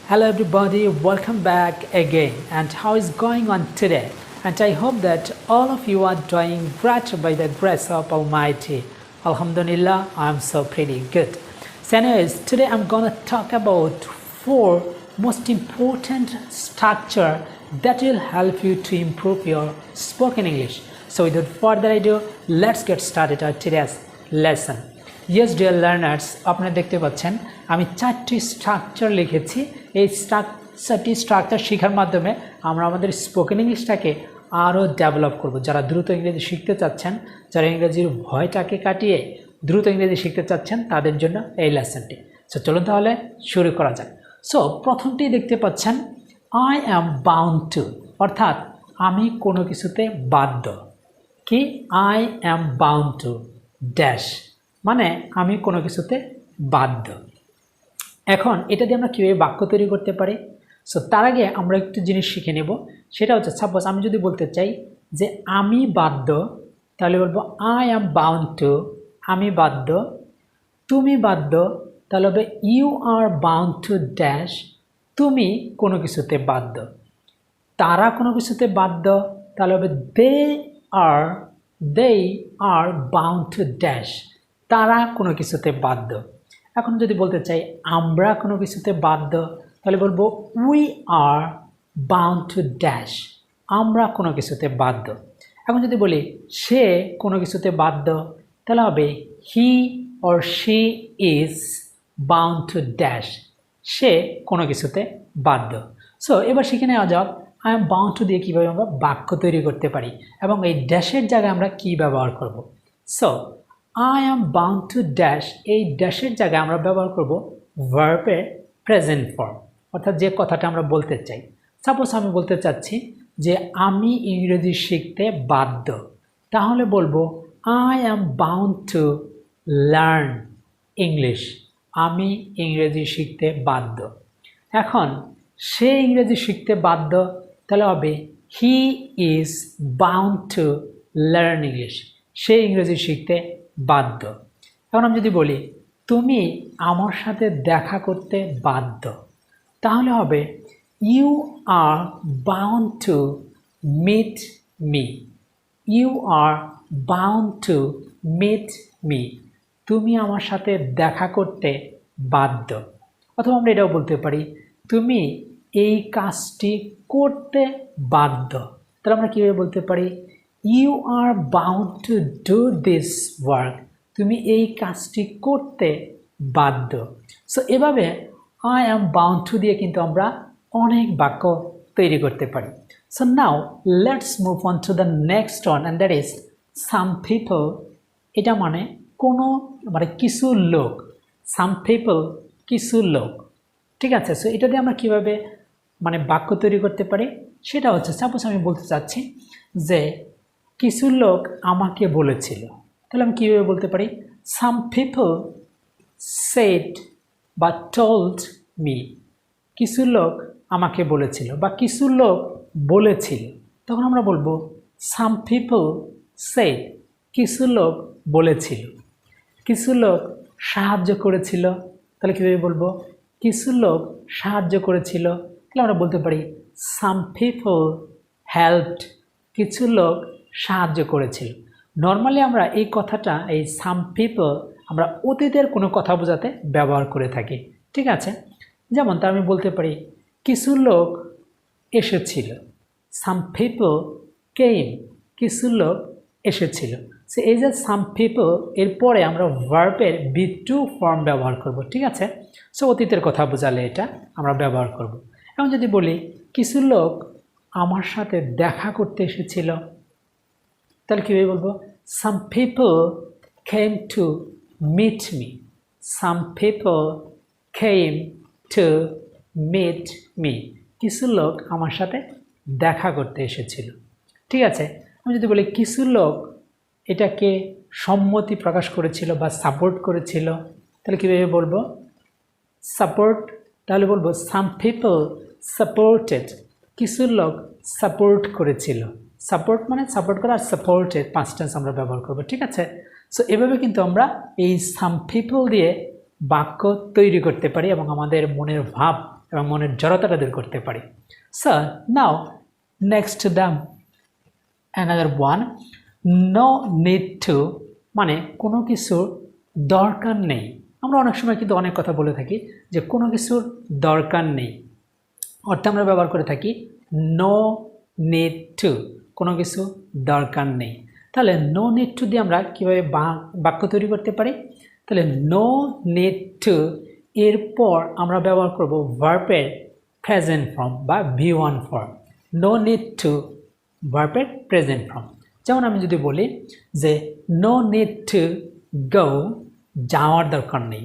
Hello everybody, welcome back again. And how is going on today? And I hope that all of you are doing great by the grace of Almighty. Alhamdulillah, I'm so pretty good. So anyways, today I'm gonna talk about 4 most important structure that will help you to improve your spoken English. So without further ado, let's get started on today's lesson. Yes dear learners, আপনারা দেখতে পাচ্ছেন আমি 4টি structure লিখেছি। এই চারটি structure শেখার মাধ্যমে আমরা আমাদের স্পোকেন ইংলিশটাকে আরও ডেভেলপ করব। যারা দ্রুত ইংরেজি শিখতে চাচ্ছেন, যারা ইংরেজির ভয়টাকে কাটিয়ে দ্রুত ইংরেজি শিখতে চাচ্ছেন, তাদের জন্য এই লেসনটি। সো চলুন তাহলে শুরু করা যাক। সো প্রথমটি দেখতে পাচ্ছেন আই অ্যাম বাউন্ড টু, অর্থাৎ আমি কোনো কিছুতে বাধ্য। কি? I am bound to dash, মানে আমি কোনো কিছুতে বাধ্য। এখন এটা দিয়ে আমরা কীভাবে বাক্য তৈরি করতে পারি? সো তার আগে আমরা একটু জিনিস শিখে নেব। সেটা হচ্ছে, সাপোজ আমি যদি বলতে চাই যে আমি বাধ্য, তাহলে বলবো আই অ্যাম বাউন্ড টু, আমি বাধ্য। তুমি বাধ্য, তাহলে হবে you are bound to dash, তুমি কোনো কিছুতে বাধ্য। তারা কোনো কিছুতে বাধ্য, তাহলে হবে দে আর বাউন্ড টু ড্যাশ, তারা কোনো কিছুতে বাধ্য। এখন যদি বলতে চাই আমরা কোনো কিছুতে বাধ্য, তাহলে বলবো we are bound to dash, আমরা কোনো কিছুতে বাধ্য। এখন যদি বলি সে কোনো কিছুতে বাধ্য, তাহলে হবে he or she is bound to dash, সে কোনো কিছুতে বাধ্য। সো এবার শিখে নেওয়া যাক আই এম বাউন্ড টু দিয়ে কীভাবে আমরা বাক্য তৈরি করতে পারি এবং এই ড্যাশের জায়গায় আমরা কী ব্যবহার করব। So I am bound to dash, এই ড্যাশের জায়গায় আমরা ব্যবহার করব ভার্বের প্রেজেন্ট ফর্ম, অর্থাৎ যে কথাটা আমরা বলতে চাই। সাপোজ আমি বলতে চাচ্ছি যে আমি ইংরেজি শিখতে বাধ্য, তাহলে বলবো I am bound to learn English, আমি ইংরেজি শিখতে বাধ্য। এখন সে ইংরেজি শিখতে বাধ্য, তাহলে হবে he is bound to learn English, সে ইংরেজি শিখতে বাধ্য। এখন আমি যদি বলি তুমি আমার সাথে দেখা করতে বাধ্য, তাহলে হবে you are bound to meet me, you are bound to meet me, তুমি আমার সাথে দেখা করতে বাধ্য। অথবা আমরা এটাও বলতে পারি তুমি এই কাজটি করতে বাধ্য, তাহলে আমরা কীভাবে বলতে পারি you are bound to do this work, তুমি এই কাজটি করতে বাধ্য। সো এভাবে আই অ্যাম বাউন্ড টু দিয়ে কিন্তু আমরা অনেক বাক্য তৈরি করতে পারি। So now let's move on to the next one, and that is some people. এটা মানে কিছু লোক, সাম পিপল কিছু লোক, ঠিক আছে। সো এটা দিয়ে আমরা কীভাবে বাক্য তৈরি করতে পারি সেটা হচ্ছে, সাপোজ আমি বলতে চাচ্ছি যে কিছু লোক আমাকে বলেছিল, তাহলে আমি কীভাবে বলতে পারি সাম পিপল সেড বা টোল্ড মি, কিছু লোক আমাকে বলেছিল বা কিছু লোক বলেছিল, তখন আমরা বলবো সাম পিপল সেড, কিছু লোক বলেছিল। কিছু লোক সাহায্য করেছিল, তাহলে কীভাবে বলবো কিছু লোক সাহায্য করেছিল, তাহলে আমরা বলতে পারি সাম পিপল হেল্পড, কিছু লোক সাহায্য করেছিল। নর্মালি আমরা এই কথাটা, এই সাম পিপল আমরা অতীতের কোনো কথা বোঝাতে ব্যবহার করে থাকি, ঠিক আছে। যেমন তা আমি বলতে পারি কিছু লোক এসেছিল, সাম পিপল কেম, কিছু লোক এসেছিল। সো এই যে সাম পিপল, এরপরে আমরা ভার্বের বি টু ফর্ম ব্যবহার করব, ঠিক আছে। সো অতীতের কথা বোঝালে এটা আমরা ব্যবহার করব। এখন যদি বলি কিছু লোক আমার সাথে দেখা করতে এসেছিল, তাহলে কীভাবে বলবো some people came to meet me, some people came to meet me, কিছু লোক আমার সাথে দেখা করতে এসেছিল, ঠিক আছে। আমি যদি বলি কিছু লোক এটাকে সম্মতি প্রকাশ করেছিল বা সাপোর্ট করেছিল, তাহলে কীভাবে বলবো সাপোর্ট, তাহলে বলবো সাম পিপল সাপোর্টেড, কিছু লোক সাপোর্ট করেছিল। সাপোর্ট মানে সাপোর্ট করা, আর সাপোর্টেড পাস্ট টেন্স আমরা ব্যবহার করব, ঠিক আছে। সো এভাবে কিন্তু আমরা এই সাম পিপল দিয়ে বাক্য তৈরি করতে পারি এবং আমাদের মনের ভাব এবং মনের জড়তাটা দূর করতে পারি। So now next the another one, no need to মানে কোনো কিছুর দরকার নেই। আমরা অনেক সময় কিন্তু অনেক কথা বলে থাকি যে কোনো কিছুর দরকার নেই, অর্থে আমরা ব্যবহার করে থাকি নো নিড টু, কোনো কিছু দরকার নেই। তাহলে নো নিড টু দিয়ে আমরা কীভাবে বাক্য তৈরি করতে পারি? তাহলে নো নিড টু এরপর আমরা ব্যবহার করব ভার্বের প্রেজেন্ট ফর্ম বা V1 form. No need to ভার্বের প্রেজেন্ট ফর্ম। যেমন আমি যদি বলি যে নো নিড টু গো, যাওয়ার দরকার নেই।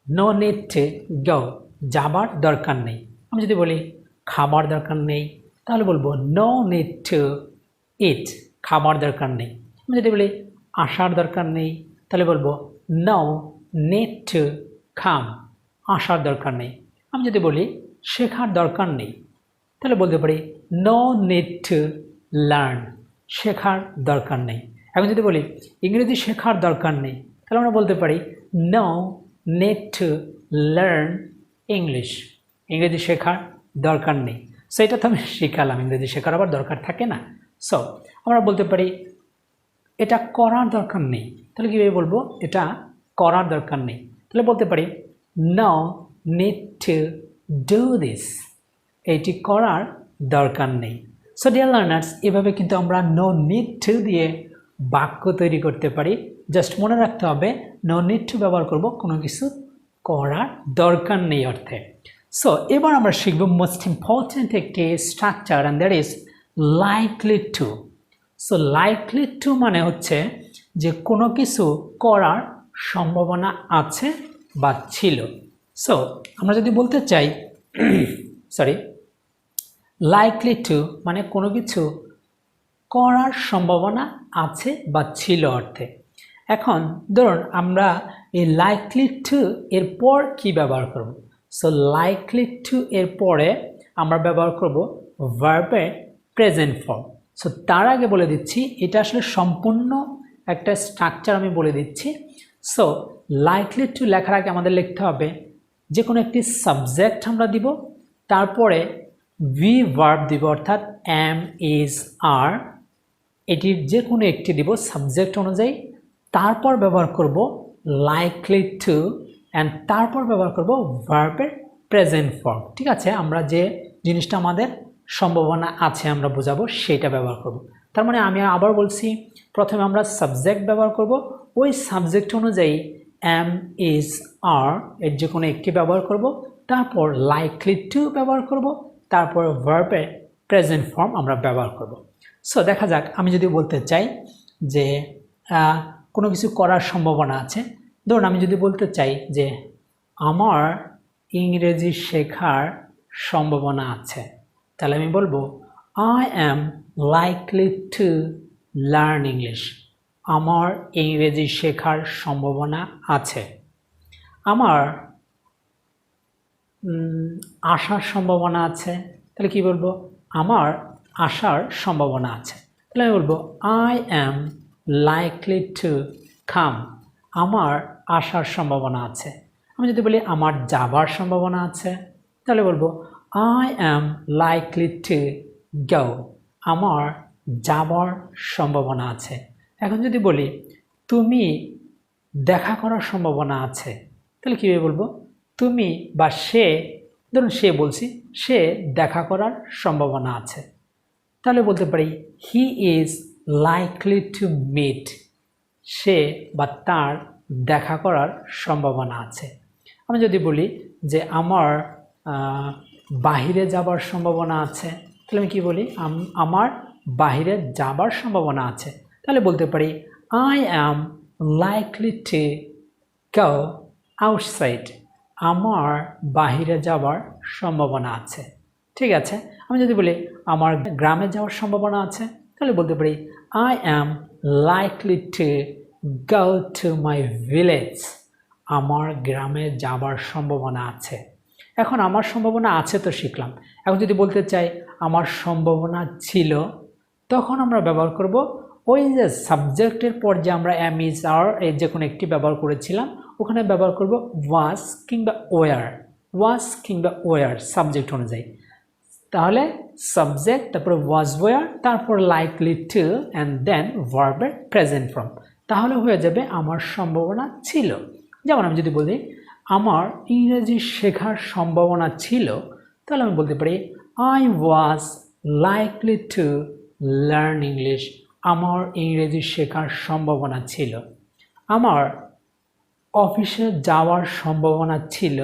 নো নিড টু গো, যাবার দরকার নেই। আমি যদি বলি খাবার দরকার নেই, তাহলে বলবো নো নিড টু ইট, খাবার দরকার নেই। আমি যদি বলি আসার দরকার নেই, তাহলে বলবো নো নিড টু কাম, আসার দরকার নেই। আমি যদি বলি শেখার দরকার নেই, তাহলে বলতে পারি নো নিড টু লার্ন, শেখার দরকার নেই। এখন যদি বলি ইংরেজি শেখার দরকার নেই, তাহলে আমরা বলতে পারি no need to learn English, ইংরেজি শেখার দরকার নেই। সো এটা তো আমি শিখালাম, ইংরেজি শেখার আবার দরকার থাকে না। সো আমরা বলতে পারি এটা করার দরকার নেই, তাহলে কীভাবে বলবো এটা করার দরকার নেই? তাহলে বলতে পারি no need to do this, এটি করার দরকার নেই। সো ডিয়ার লার্নার্স, এভাবে কিন্তু আমরা নো নিড টু দিয়ে বাক্য তৈরি করতে পারি। জাস্ট মনে রাখতে হবে নো নিড টু ব্যবহার করব কোনো কিছু করার দরকার নেই অর্থে। সো এবার আমরা শিখব মোস্ট ইম্পর্ট্যান্ট একটি structure, and that is likely two. So likely to মানে হচ্ছে যে কোনো কিছু করার সম্ভাবনা আছে বা ছিল। সো আমরা যদি বলতে চাই লাইকলি টু মানে কোনো কিছু করার সম্ভাবনা আছে বা ছিল অর্থে। এখন ধরুন আমরা এই লাইকলি টু এর পর কি ব্যবহার করব? সো লাইকলি টু এর পরে আমরা ব্যবহার করব ভার্বের প্রেজেন্ট ফর্ম। সো তার আগে বলে দিচ্ছি এটা আসলে সম্পূর্ণ একটা স্ট্রাকচার আমি বলে দিচ্ছি। সো লাইকলি টু লেখার আগে আমাদের লিখতে হবে যে কোনো একটি সাবজেক্ট আমরা দিব, তারপরে ভি ভার্ব দিব অর্থাৎ এম, ইজ, আর, এটির যে কোনো একটি দিব সাবজেক্ট অনুযায়ী, তারপর ব্যবহার করব লাইকলি টু, অ্যান্ড তারপর ব্যবহার করব ভার্বের প্রেজেন্ট ফর্ম। ঠিক আছে, আমরা যে জিনিসটা আমাদের সম্ভাবনা আছে আমরা বোঝাবো সেটা ব্যবহার করব। তার মানে আমি আবার বলছি, প্রথমে আমরা সাবজেক্ট ব্যবহার করব, ওই সাবজেক্ট অনুযায়ী এম, ইজ, আর এর যে কোনো একটি ব্যবহার করব, তারপর লাইকলি টু ব্যবহার করব, তারপর ভার্বের প্রেজেন্ট ফর্ম আমরা ব্যবহার করব। সো দেখা যাক, আমি যদি বলতে চাই যে কোনো কিছু করার সম্ভাবনা আছে, ধরুন আমি যদি বলতে চাই যে আমার ইংরেজি শেখার সম্ভাবনা আছে, তাহলে আমি বলবো I am likely two learn English, আমার ইংরেজি শেখার সম্ভাবনা আছে। আমার আসার সম্ভাবনা আছে, তাহলে কি বলবো? আমার আসার সম্ভাবনা আছে। তাহলে আমি বলবো I am likely to come, আমার আসার সম্ভাবনা আছে। আমি যদি বলি আমার যাবার সম্ভাবনা আছে, তাহলে বলবো I am likely to go, আমার যাবার সম্ভাবনা আছে। এখন যদি বলি তুমি দেখা করার সম্ভাবনা আছে, তাহলে কীভাবে বলবো? তুমি বা সে, ধরুন সে বলছি, সে দেখা করার সম্ভাবনা আছে, তাহলে বলতে পারি he is likely to meet, সে বা তার দেখা করার সম্ভাবনা আছে। আমি যদি বলি যে আমার বাহিরে যাবার সম্ভাবনা আছে, তাহলে আমি কি বলি? আমার বাহিরে যাবার সম্ভাবনা আছে, তাহলে বলতে পারি I am likely to go outside, আমার বাহিরে যাওয়ার সম্ভাবনা আছে। ঠিক আছে, আমি যদি বলি আমার গ্রামে যাওয়ার সম্ভাবনা আছে, তাহলে বলতে পারি I am likely to go to my village, আমার গ্রামে যাবার সম্ভাবনা আছে। এখন আমার সম্ভাবনা আছে তো শিখলাম। এখন যদি বলতে চাই আমার সম্ভাবনা ছিল, তখন আমরা ব্যবহার করব ওই যে সাবজেক্টের পর যে আমরা এম, ইজ, আর এই যে কোনো একটি ব্যবহার করেছিলাম, ওখানে ব্যবহার করব ওয়াজ কিংবা ওয়ার। ওয়াজ কিংবা ওয়ার সাবজেক্ট অনুযায়ী। তাহলে সাবজেক্ট, তারপরে ওয়াজ ওয়ার, তারপর লাইকলি টু অ্যান্ড দেন ভার্বের প্রেজেন্ট ফর্ম। তাহলে হয়ে যাবে আমার সম্ভাবনা ছিল। যেমন আমি যদি বলি আমার ইংরেজি শেখার সম্ভাবনা ছিল, তাহলে আমি বলতে পারি I was likely to learn English. আমার ইংরেজি শেখার সম্ভাবনা ছিল। আমার অফিসে যাওয়ার সম্ভাবনা ছিল,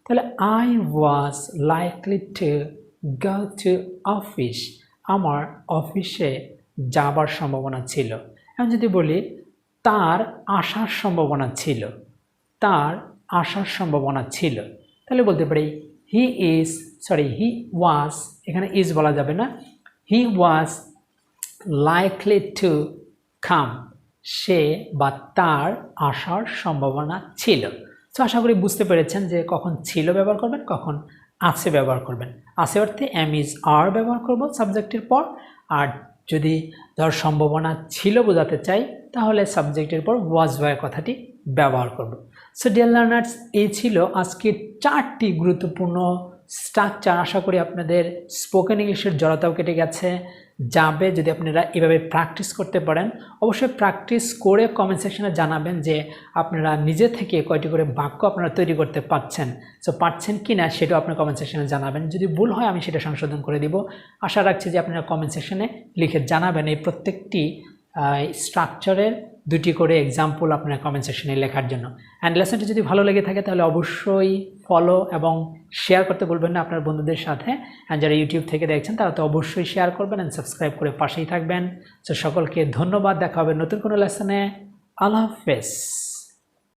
তাহলে I was likely to go to office. আমার অফিসে যাবার সম্ভাবনা ছিল। আমি যদি বলি তার আসার সম্ভাবনা ছিল, তার আসার সম্ভাবনা ছিল, তাহলে বলতে পারি হি ওয়াজ, এখানে ইজ বলা যাবে না, হি ওয়াজ লাইকলি টু কাম। সে বা তার আসার সম্ভাবনা ছিল। তো আশা করি বুঝতে পেরেছেন যে কখন ছিল ব্যবহার করবেন, কখন আছে ব্যবহার করবেন। আছে অর্থে এম ইজ আর ব্যবহার করব সাবজেক্টের পর, আর যদি ধর সম্ভাবনা ছিল বোঝাতে চাই তাহলে সাবজেক্টের পর ওয়াজ ওয়ার কথাটি ব্যবহার করব। সো ডিয়ার লার্নার্স, এই ছিল আজকের 4টি গুরুত্বপূর্ণ স্ট্রাকচার। আশা করি আপনাদের স্পোকেন ইংলিশের জড়তাও কেটে গেছে, যাবে যদি আপনারা এভাবে প্র্যাকটিস করতে পারেন। অবশ্যই প্র্যাকটিস করে কমেন্ট সেকশনে জানাবেন যে আপনারা নিজে থেকে কয়টি করে বাক্য আপনারা তৈরি করতে পারছেন। সো পারছেন কি না সেটাও আপনার কমেন্ট সেকশনে জানাবেন। যদি ভুল হয় আমি সেটা সংশোধন করে দিব। আশা রাখছি যে আপনারা কমেন্ট সেকশনে লিখে জানাবেন এই প্রত্যেকটি স্ট্রাকচারের 2টি করে এক্সাম্পল আপনার কমেন্ট সেকশনে লেখার জন্য। অ্যান্ড লেসনটি যদি ভালো লেগে থাকে তাহলে অবশ্যই ফলো এবং শেয়ার করতে ভুলবেন না আপনার বন্ধুদের সাথে। অ্যান্ড যারা ইউটিউব থেকে দেখছেন তারা তো অবশ্যই শেয়ার করবেন অ্যান্ড সাবস্ক্রাইব করে পাশেই থাকবেন। সো সকলকে ধন্যবাদ, দেখা হবে নতুন কোনো লেসনে। আল্লাহ হাফেজ।